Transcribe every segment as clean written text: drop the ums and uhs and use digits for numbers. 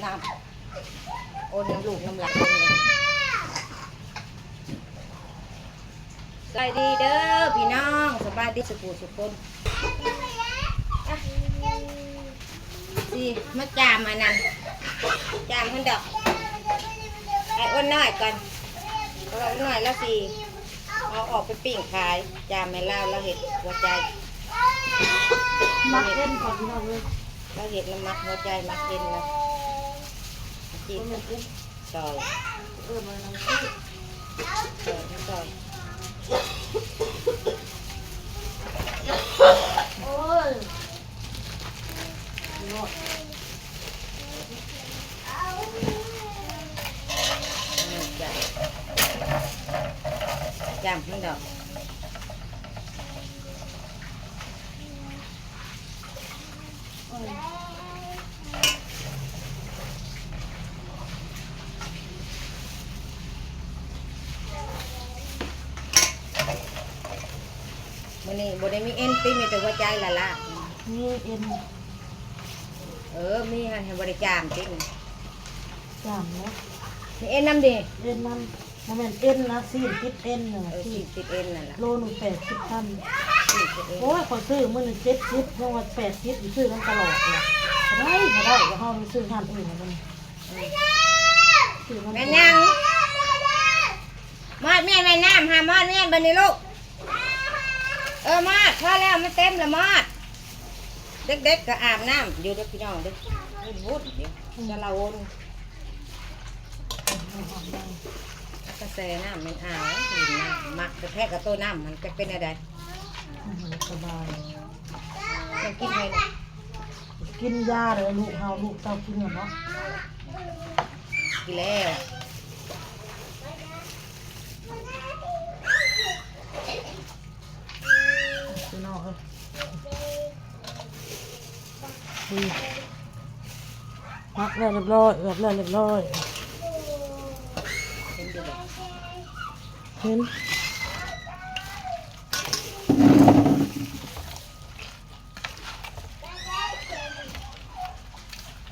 น้ำโอนน้ำลูกน้ำหลักเลยสบายดีเด้อพี่น้องสบายดีสุขสุขคนสิมาจามอันนั้นจามขึ้นดอกไอ้อ้นน้อยก่อนเราหน่อยแล้วสิเอาออกไปปิ้งขายจามไม่เล่าเราเห็ดหัวใจมักเล่นก่อนพี่น้องเลย เราเห็ดน้ำมักหัวใจมักกินนะจีนซอยมาน้ำซอยโอ้ยจามขึ้นดอกมื้อนี้บ่ได้มีเอ็นติมีแต่หัวใจละล่ะ นี่เอ็น มีหันให้บ่ได้จามติ จามเนาะ มีเอ็นนำดิ เอ็นมันมันเป็นเอ็นนะซีนติดเอ็นน่ะ สิ ซี ติดเอ็นนั่นล่ะ โลหนึ่ง80,000 สิติดเอ็น โอ้ยขอซื้อมื้อนึง70ยังว่า80อยู่ซื้อกันตลอดเลยได้ก็ได้ก็เฮาซื้อทานอื่นแล้วมันซื้อมัน แม่นางมอดแม่แม่น้ำหามอดแม่บัดนี้ลูกมอดพอแล้วมันเต็มแล้วมอดเด็กๆก็อาบน้ำอยู่เด้อพี่น้องเด้อวุ้นเดี๋ยวจะละวนกระแสน้ำมันอ้าวดื่มน้ำมักกระแทกกับตัวน้ำมันจะเป็นอะไร สบาย มันกินไป กินยาเลยลูกเฮาลูกเต้ากินเหรอเนาะ กินแล้วพี่น้องเอ้ยมักแล้วเรียบร้อยแบบแล้วเรียบร้อย เห็นอยู่บ่ เห็น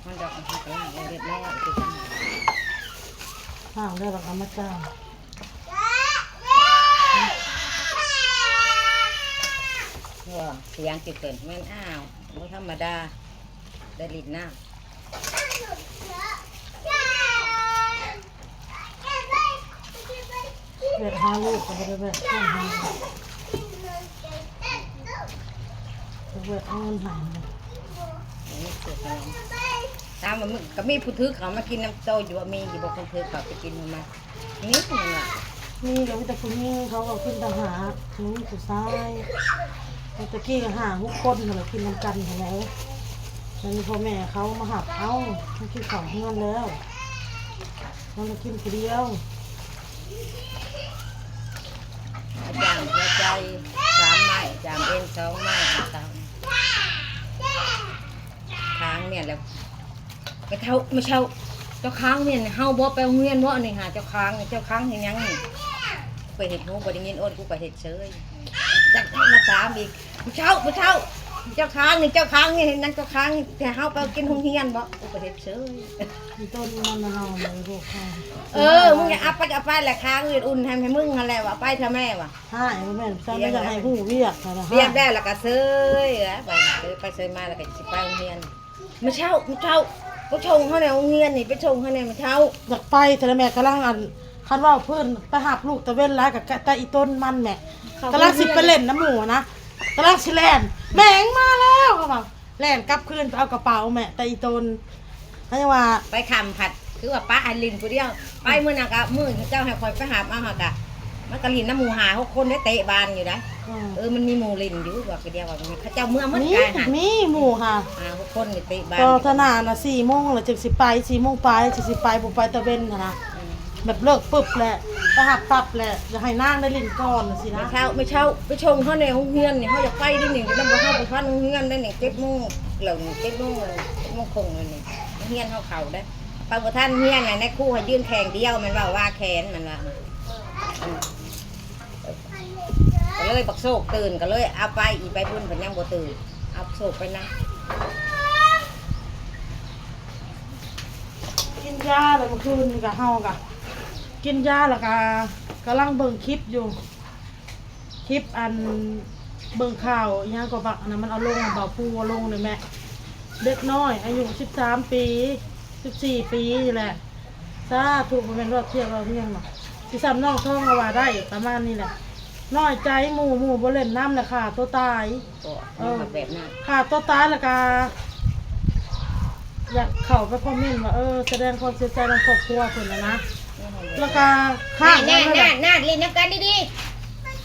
มันดอกมันกำลังเรียบร้อยคือกัน ห่างได้หรอกเอามาจ้าง เสียงติดเกินแม่นอ้าวไม่ธรรมดาได้ลิ้นน้ำ เบ็ดหาลูกก็ไม่ได้เบ็ดข้างหาเบ็ดเอาเงินหายเลย นี่เสียขนมตามมันก็มีผู้ถือเขามากินน้ำโตอยู่ว่ามีอยู่บอกคนถือเขาไปกินมันมานี่มันอ่ะ นี่เราวิตาคุณยิ่งเขาเอาขึ้นต่างหากนู้นสุดท้ายตะกี้ก็หาทุกคนเรากินน้ำกันเห็นไหมแล้วมีพ่อแม่เขามาหักเอาเขากินของเงินแล้วเรากินคนเดียว จามหัวใจ3 ไม้จามเอ็น2 ไม้ตามค้างเนี่ยแล้วไปเท่าไม่เช่าเจ้าค้างเนี่ยเฮาบ่ไปโรงเรียนบ่นี่หาเจ้าค้างเห็นยังนี่ไปเห็ดหูบ่ได้ยินอ้นกูไปเห็ดเฉยจักมาถามอีกไม่เช่าเจ้าค้างนี่เห็นนั่นเจ้าค้างแต่เฮาไปกินโรงเรียนบ่กูไปเห็ดเฉย มีต้นมันนะเฮาเลยลูกค่ะ มึงอย่าเอาไปแหละค้างอุ่นให้มึงอะไรวะไปเถอะแม่วะ ใช่แม่ซ้ำไม่อยากให้ผู้เวียกนะ เรียบได้แล้วก็เซยไปเซยมาแล้วก็สิไปโรงเรียนไม่เช่าก็ชงเขาในโรงเรียนนี่ไปชงเขาในไม่เช่า อยากไปแต่แม่กำลังคันว่าเพื่อนไปหับลูกตะเว้นร้ายกับตาอีต้นมันแม่กำลังสิไปเล่นน้ำหมูนะกำลังสิแล่นแม่งมาแล้วเขาบอกแล่นกลับคืนไปเอากระเป๋าแม่ตาอีต้นเขาจะว่า ไปคำผัดคือว่าป้าอันลินกูเดียวไปมื้อนักะมื้อเจ้าให้คอยไปหามาหากะมันก็ลินน้ำหมูหา6 คนได้เตะบานอยู่นะมันมีหมูลินอยู่ว่าคือเดียวว่าเขาเจ้าเมื่อมันกายหา มีหมูค่ะ 6 คนนี่เตะบาน ก็ธนานะ4 โมงแล้วจึงสิไป4 โมงไปจึงสิไปผมไปตะเว้นนะแบบเลิกปึ๊บแหละไปหับตับแหละจะให้นางได้ลินก่อนสินะ ไม่เช่าไปชงเขาในโรงเรียนนี่เขาอยากไปได้หนึ่งแล้วมาเข้าไปพันโรงเรียนได้หนึ่ง7 โมงเหล่านี้7 โมง7 โมงคงเลยนี่เรียนเขาได้ไปบ่ท่านเรียนในครู่ให้ยื่นแข่งเดียวมันว่าแขนมันว่าก็เลยบักโศกตื่นก็เลยเอาไปอีไปบุญเพิ่นยังบ่ตื่นเอาโศกไปนะ ยาแล้วเมื่อคืนนี่ก็เฮาก็กินยาแล้วก็กำลังเบิ่งคลิปอยู่คลิปอันเบิ่งข่าวอีหยังก็บักอันนั้นมันเอาลงเบาปูเอาลงเลยแม่เด็กน้อยอายุ13ปี14ปีนี่แหละสาธุบ่แม่นรอดเที่ยวเราเที่ยงเนาะสิซ้ำน้องท้องก็ว่าได้ประมาณนี้แหละน้อยใจหมู่บ่เล่นน้ำเลยค่ะตัวตาย ก็แบบนั้น ค่ะตัวตายแล้วก็อยากเข้าไปคอมเมนต์ว่าแสดงความเสียใจในครอบครัวเพิ่นนะแล้วก็ข้างนั้นแหละ น่าเล่นน้ำกันดี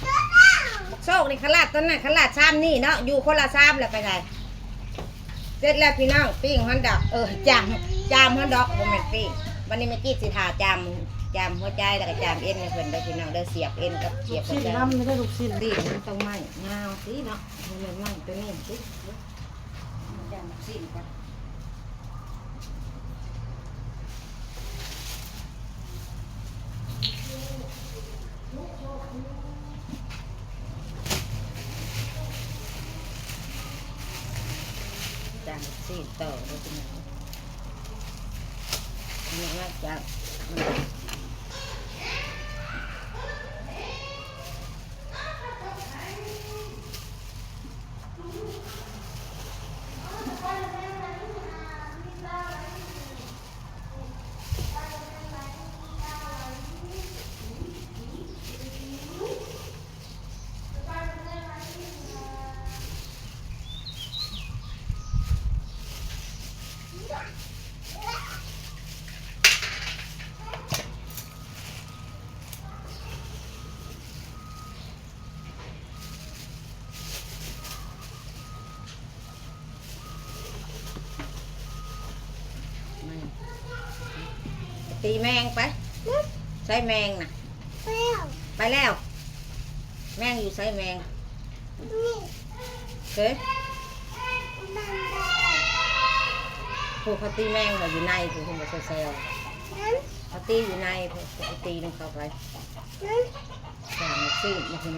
ๆโชคในขลาดตอนนั้นขลาดซ้ำนี่เนาะอยู่คนละซ้ำแล้วไปไหนเสร็จแล้วพี่น้องปิ้งฮอนดอกจามฮอนดอกบ่แม่นปิ้งวันนี้แม่กี้สิทาจามหัวใจแล้วก็จามเอ็นให้เพิ่นได้พี่น้องได้เสียบเอ็นกับเสียบ สิ้นน้ำไม่ได้ลูกสิ้น ตีมันต้องไหม้งาวสิเนาะมันไหม้ตัวนี้สิจามสิ้นกันจามสิ้นต่อเลยพี่น้องนี่ว่าจามตีแมงไปใช้แมงน่ะไปแล้วแมงอยู่ใช้แมงเฮ้ยพวกเขาตีแมงเขาอยู่ในพวกเขาเซลล์เขาตีอยู่ในพวกเขาตีลงเข้าไปจางซีมาถึง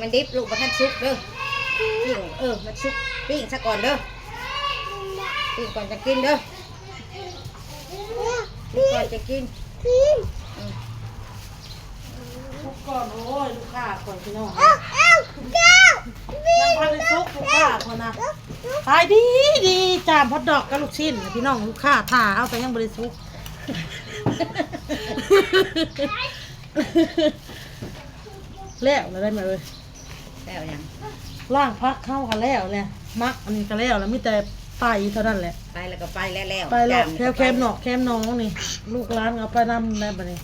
มันดิบลูกมาทันซุกเด้อปิ้งมันซุกปิ้งซะก่อนเด้อปิ้งก่อนจะกินเด้อก่อนจะกินทุกก่อนโอ้ยลูกค้าก่อนพี่น้องยังพันในซุกลูกค้าคนนะขายดีจามฮอทดอกกับลูกชิ้นพี่น้องลูกค้าถ่าเอาไปยังบริสุทธิ์แล้วได้ไหมเลย แล้วยัง ล่างพักเข้ากันแล้วเลยมักอันนี้กันแล้วมีแต่ไปเท่านั้นแหละ ไปแล้วก็ไปแล้ว ไปแล้วแคมหนอกแคมน้องนี่ลูกร้านเอาไปนำได้บ่นี่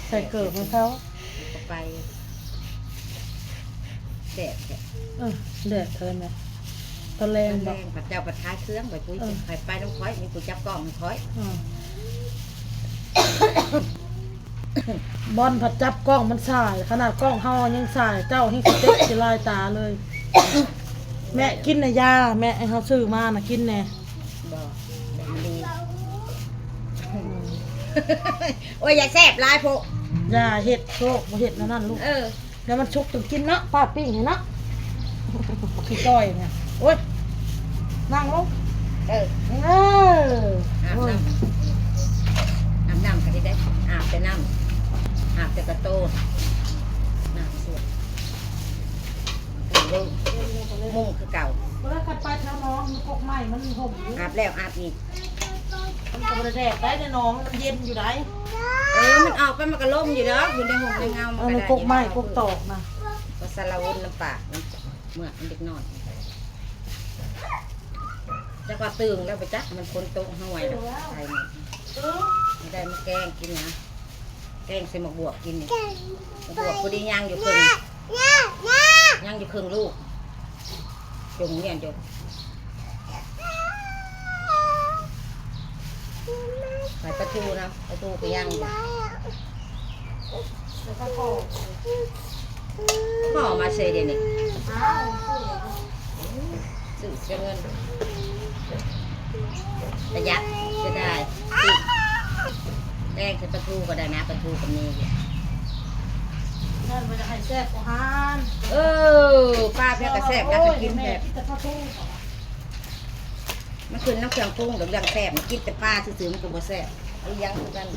ใส่เกิดของเขาก็ไปแดดแดดเทินไหมตะแรงบอก ผัดเจ้าผัดท้ายเครื่องไปปุ้ยไปน้องค้อยมีปุ้ยจับกล้องน้องค้อย บอลผัดจับกล้องมันสายขนาดกล้องเฮายังสายเจ้าให้สเต็กสิลายตาเลย แม่กินนะยาแม่เขาซื้อมานะกินแน่บ่ดี โอ้ยอย่าแซ่บลายพวกยาเห็ดโชคบ่เห็ดนั่นลูกแล้วมันชุกจนกินเนาะป้าปิ้งให้เนาะขี้จ้อยเนี่ยโอ้ยนั่งลงอาบน้ำกันได้อาบแต่น้ำอาบแต่กระโตน้ำสวดมุ่งคือเก่าเวลาขัดไปแถวน้องมันกกไม้มันห่มอาบแล้วอาบอีกมันกระแดดได้ในน้องมันเย็นอยู่ไหนมันออกไปมันก็ล่มอยู่เนาะอยู่ในห่มในเงามันกกไม้กกตอกนะก็สารวุ้นน้ำปากเมื่อมันเด็กนอนจะกว่าตื่นแล้วไปจักมันคนโต๊ะห้อยใส่ไม่ได้มาแกงกินนะแกงใส่หมกบวกกินนี่หมกบวกพอดีย่างอยู่ครึ่งย่างอยู่ครึ่งลูกจงเนี่ยจงใส่ประตูนะประตูไปย่างพ่อมาเสียเดี๋ยวนี้ซื้อเสียเงินประหยัดจะได้แรกใส่ประตูก็ได้นะประตูกับนี้นั่นมันจะให้แซ่บอาหารป้าเพื่อกระแซ่บแล้วจะกินแบบ มันขึ้นน้ำเครื่องปรุงเดี๋ยวเรื่องแซ่บมันกินแต่ปลาซื่อๆมันก็บ่แซ่บเอายังคือกัน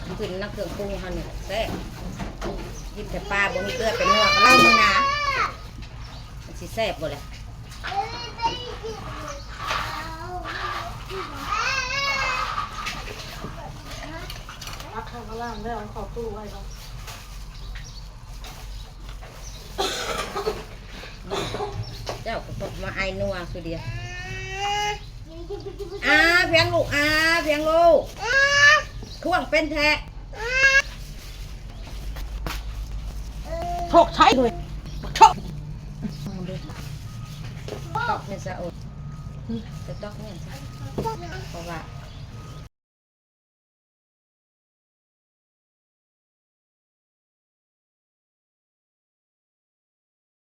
มันขึ้นน้ำเครื่องปรุงเฮานี่แซ่บกินแต่ปลาบ่มีเกลือเป็นนัวก็เล่ามึงนะมันสิแซ่บบ่ล่ะ พักข้างล่างแล้วเอาเข้าตู้ไว้ก่อน เจ้าก็ต้องมาไอนัวคือเดียวเพียงลูกเพียงลูกท่วงเป็นแท้ โชคใช้เลยโชค ตอกเนี่ยสะอดจะตอกเนี่ยเพราะว่า